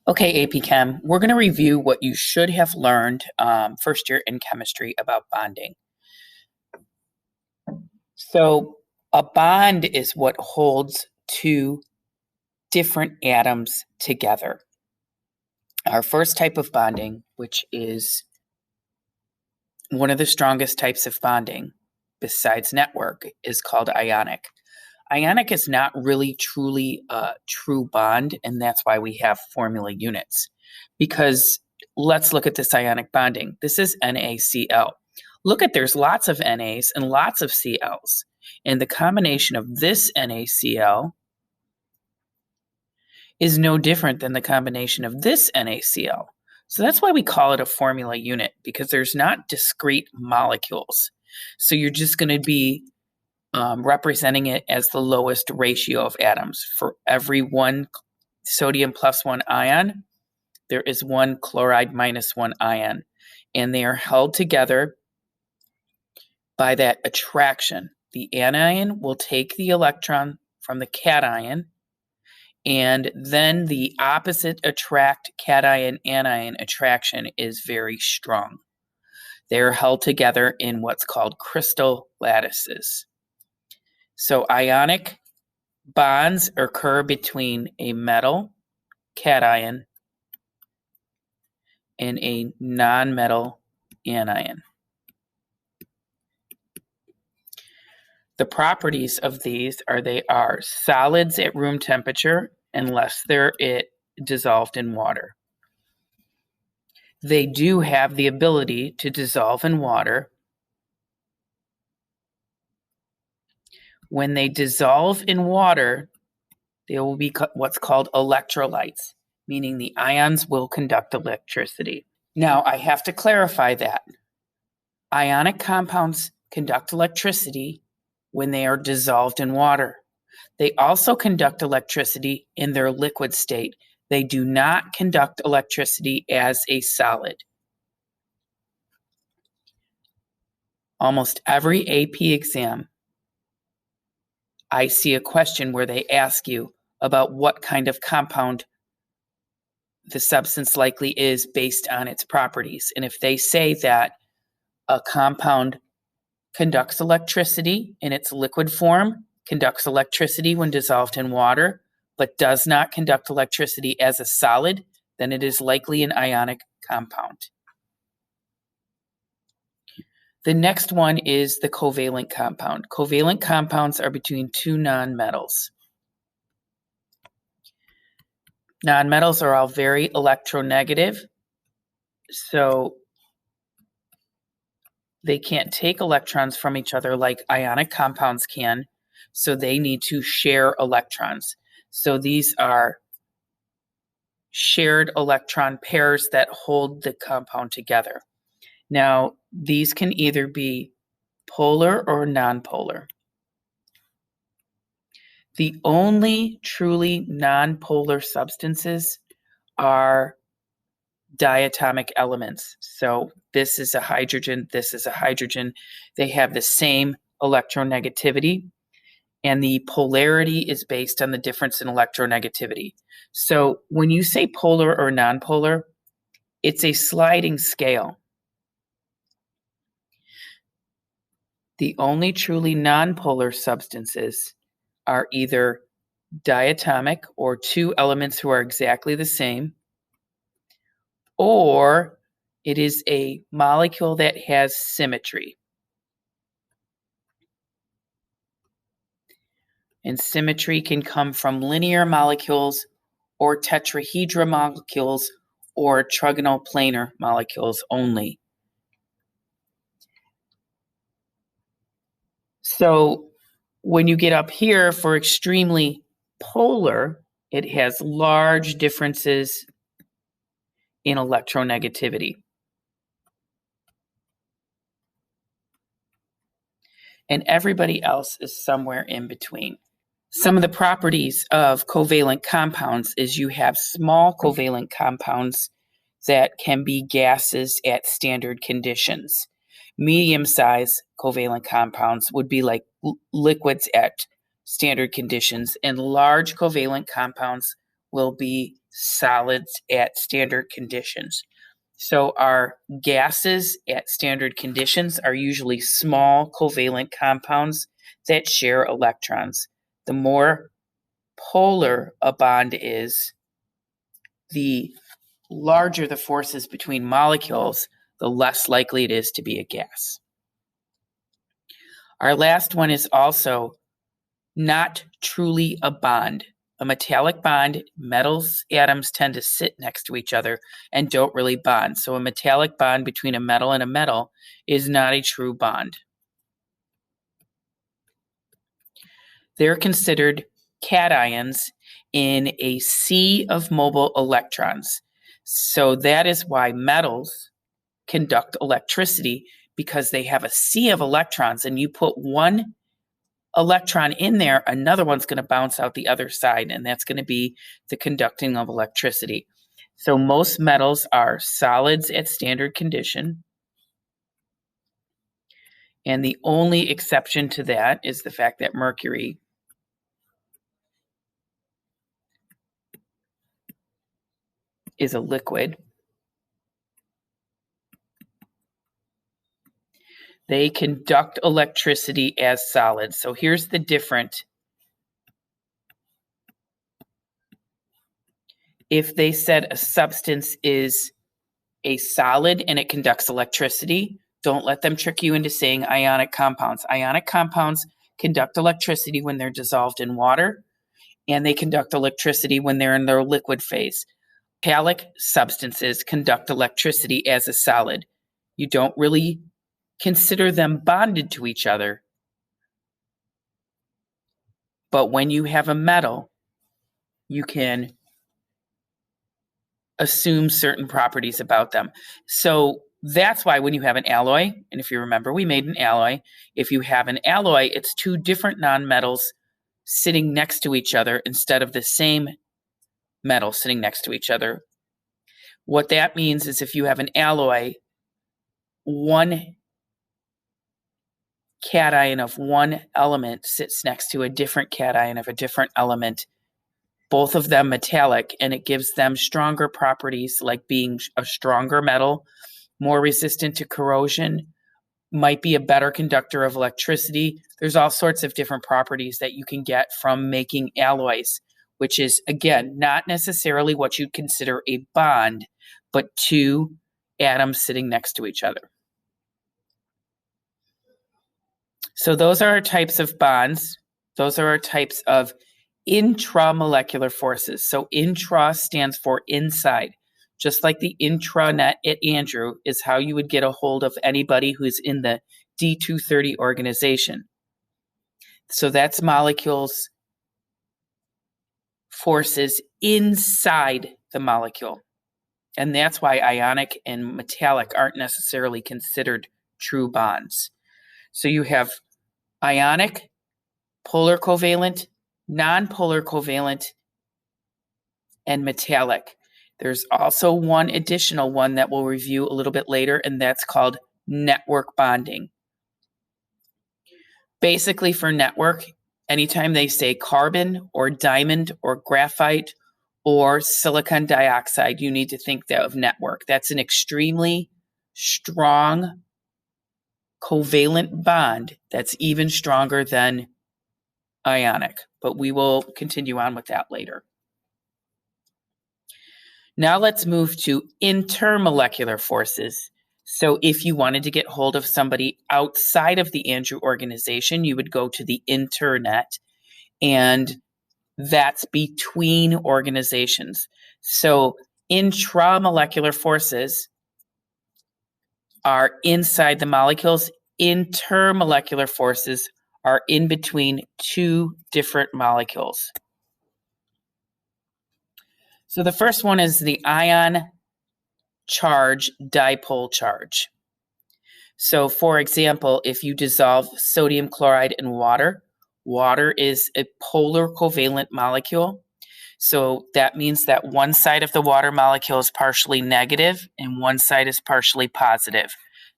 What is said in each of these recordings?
Okay, AP Chem, we're going to review what you should have learned first year in chemistry about bonding. So a bond is what holds two different atoms together. Our first type of bonding, which is one of the strongest types of bonding besides network, is called ionic. Ionic is not really truly a true bond, and that's why we have formula units. Because let's look at this ionic bonding. This is NaCl. Look at, there's lots of NAs and lots of Cls. And the combination of this NaCl is no different than the combination of this NaCl. So that's why we call it a formula unit, because there's not discrete molecules. So you're just going to be representing it as the lowest ratio of atoms. For every one sodium plus one ion, there is one chloride minus one ion. And they are held together by that attraction. The anion will take the electron from the cation, and then the opposite attract cation-anion attraction is very strong. They're held together in what's called crystal lattices. So ionic bonds occur between a metal cation and a nonmetal anion. The properties of these are they are solids at room temperature unless they're dissolved in water. They do have the ability to dissolve in water. When they dissolve in water, they will be what's called electrolytes, meaning the ions will conduct electricity. Now, I have to clarify that. Ionic compounds conduct electricity when they are dissolved in water. They also conduct electricity in their liquid state. They do not conduct electricity as a solid. Almost every AP exam, I see a question where they ask you about what kind of compound the substance likely is based on its properties. And if they say that a compound conducts electricity in its liquid form, conducts electricity when dissolved in water, but does not conduct electricity as a solid, then it is likely an ionic compound. The next one is the covalent compound. Covalent compounds are between two nonmetals. Nonmetals are all very electronegative, so they can't take electrons from each other like ionic compounds can, so they need to share electrons. So these are shared electron pairs that hold the compound together. Now, these can either be polar or nonpolar. The only truly nonpolar substances are diatomic elements. So this is a hydrogen, this is a hydrogen. They have the same electronegativity, and the polarity is based on the difference in electronegativity. So when you say polar or nonpolar, it's a sliding scale. The only truly nonpolar substances are either diatomic, or two elements who are exactly the same, or it is a molecule that has symmetry. And symmetry can come from linear molecules or tetrahedral molecules or trigonal planar molecules only. So when you get up here for extremely polar, it has large differences in electronegativity. And everybody else is somewhere in between. Some of the properties of covalent compounds is you have small covalent compounds that can be gases at standard conditions. Medium-sized covalent compounds would be like liquids at standard conditions, and large covalent compounds will be solids at standard conditions. So our gases at standard conditions are usually small covalent compounds that share electrons. The more polar a bond is, the larger the forces between molecules, the less likely it is to be a gas. Our last one is also not truly a bond. A metallic bond, metals atoms tend to sit next to each other and don't really bond. So a metallic bond between a metal and a metal is not a true bond. They're considered cations in a sea of mobile electrons. So that is why metals conduct electricity, because they have a sea of electrons, and you put one electron in there, another one's going to bounce out the other side, and that's going to be the conducting of electricity. So most metals are solids at standard condition, and the only exception to that is the fact that mercury is a liquid. They conduct electricity as solids. So here's the difference. If they said a substance is a solid and it conducts electricity, don't let them trick you into saying ionic compounds. Ionic compounds conduct electricity when they're dissolved in water, and they conduct electricity when they're in their liquid phase. Metallic substances conduct electricity as a solid. You don't really consider them bonded to each other. But when you have a metal, you can assume certain properties about them. So that's why when you have an alloy, and if you remember, we made an alloy. If you have an alloy, it's two different nonmetals sitting next to each other instead of the same metal sitting next to each other. What that means is if you have an alloy, one cation of one element sits next to a different cation of a different element, both of them metallic, and it gives them stronger properties, like being a stronger metal, more resistant to corrosion, might be a better conductor of electricity. There's all sorts of different properties that you can get from making alloys, which is, again, not necessarily what you'd consider a bond, but two atoms sitting next to each other. So those are our types of bonds. Those are our types of intramolecular forces. So intra stands for inside. Just like the intranet at Andrew is how you would get a hold of anybody who's in the D230 organization. So that's molecules, forces inside the molecule. And that's why ionic and metallic aren't necessarily considered true bonds. So you have ionic, polar covalent, nonpolar covalent, and metallic. There's also one additional one that we'll review a little bit later, and that's called network bonding. Basically, for network, anytime they say carbon or diamond or graphite or silicon dioxide, you need to think of network. That's an extremely strong covalent bond that's even stronger than ionic, but we will continue on with that later. Now let's move to intermolecular forces. So if you wanted to get hold of somebody outside of the Andrew organization, you would go to the internet, and that's between organizations. So intramolecular forces are inside the molecules. Intermolecular forces are in between two different molecules. So the first one is the ion charge dipole charge. So for example, if you dissolve sodium chloride in water, water is a polar covalent molecule. So that means that one side of the water molecule is partially negative and one side is partially positive.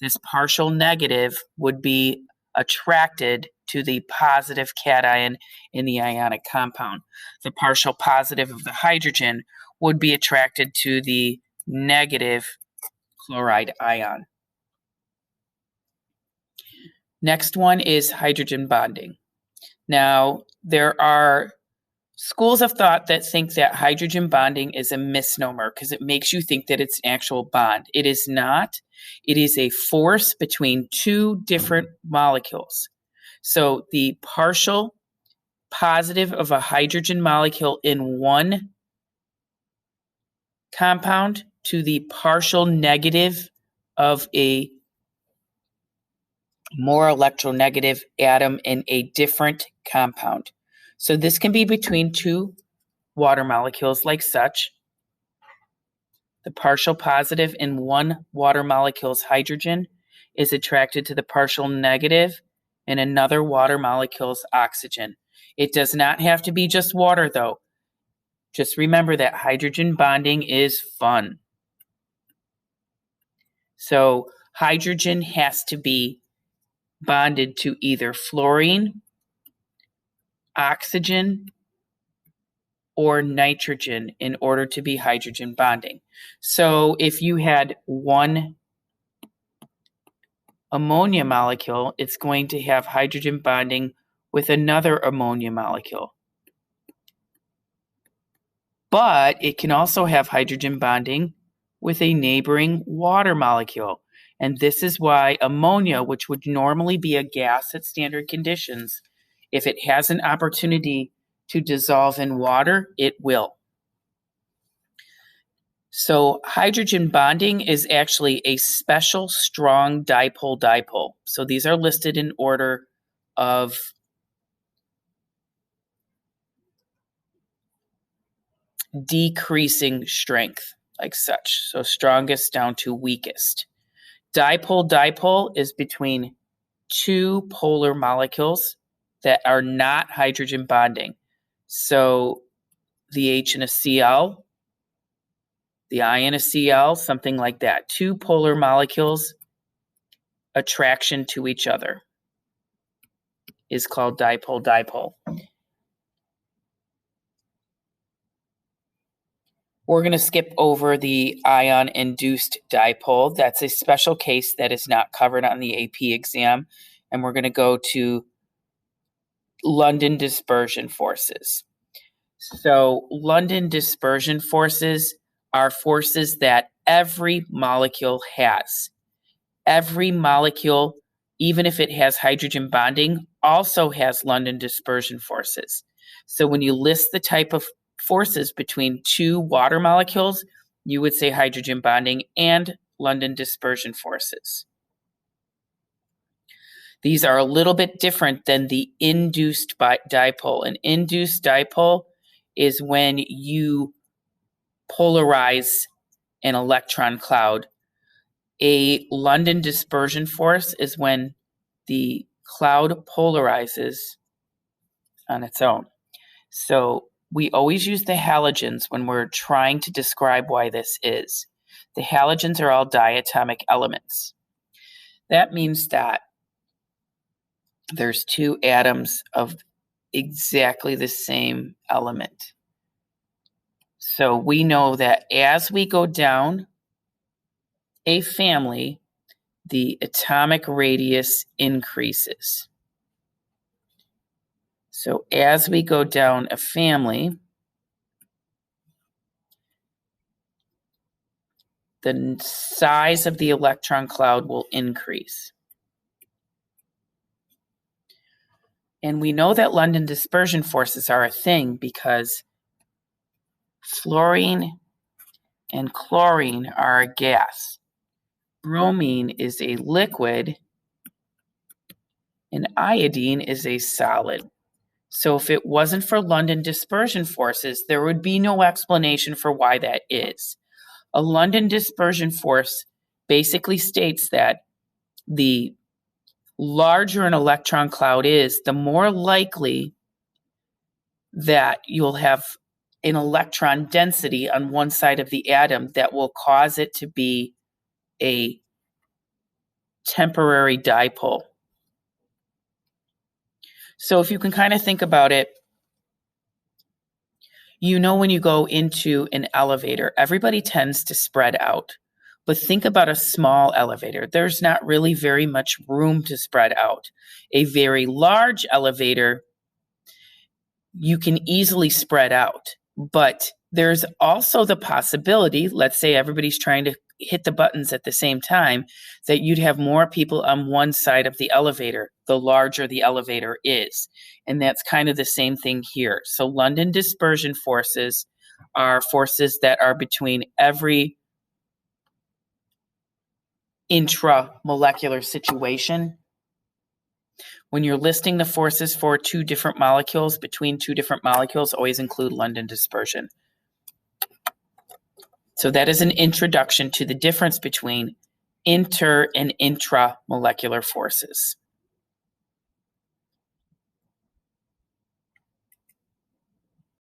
This partial negative would be attracted to the positive cation in the ionic compound. The partial positive of the hydrogen would be attracted to the negative chloride ion. Next one is hydrogen bonding. Now, there are schools of thought that think that hydrogen bonding is a misnomer because it makes you think that it's an actual bond. It is not. It is a force between two different molecules. So the partial positive of a hydrogen molecule in one compound to the partial negative of a more electronegative atom in a different compound. So this can be between two water molecules like such. The partial positive in one water molecule's hydrogen is attracted to the partial negative in another water molecule's oxygen. It does not have to be just water, though. Just remember that hydrogen bonding is fun. So hydrogen has to be bonded to either fluorine, oxygen, or nitrogen in order to be hydrogen bonding. So if you had one ammonia molecule, it's going to have hydrogen bonding with another ammonia molecule. But it can also have hydrogen bonding with a neighboring water molecule. And this is why ammonia, which would normally be a gas at standard conditions, if it has an opportunity to dissolve in water, it will. So hydrogen bonding is actually a special strong dipole-dipole. So these are listed in order of decreasing strength, like such. So strongest down to weakest. Dipole-dipole is between two polar molecules that are not hydrogen bonding. So the H in a Cl, the I in a Cl, something like that. Two polar molecules, attraction to each other is called dipole-dipole. We're going to skip over the ion-induced dipole. That's a special case that is not covered on the AP exam. And we're going to go to London dispersion forces. So London dispersion forces are forces that every molecule has. Every molecule, even if it has hydrogen bonding, also has London dispersion forces. So when you list the type of forces between two water molecules, you would say hydrogen bonding and London dispersion forces. These are a little bit different than the induced dipole. An induced dipole is when you polarize an electron cloud. A London dispersion force is when the cloud polarizes on its own. So we always use the halogens when we're trying to describe why this is. The halogens are all diatomic elements. That means that there's two atoms of exactly the same element. So we know that as we go down a family, the atomic radius increases. So as we go down a family, the size of the electron cloud will increase. And we know that London dispersion forces are a thing because fluorine and chlorine are a gas. Bromine is a liquid, and iodine is a solid. So if it wasn't for London dispersion forces, there would be no explanation for why that is. A London dispersion force basically states that the larger an electron cloud is, the more likely that you'll have an electron density on one side of the atom that will cause it to be a temporary dipole. So if you can kind of think about it, when you go into an elevator, everybody tends to spread out. But think about a small elevator. There's not really very much room to spread out. A very large elevator, you can easily spread out. But there's also the possibility, let's say everybody's trying to hit the buttons at the same time, that you'd have more people on one side of the elevator, the larger the elevator is. And that's kind of the same thing here. So London dispersion forces are forces that are between every intramolecular situation. When you're listing the forces for two different molecules, between two different molecules, always include London dispersion. So that is an introduction to the difference between inter and intramolecular forces.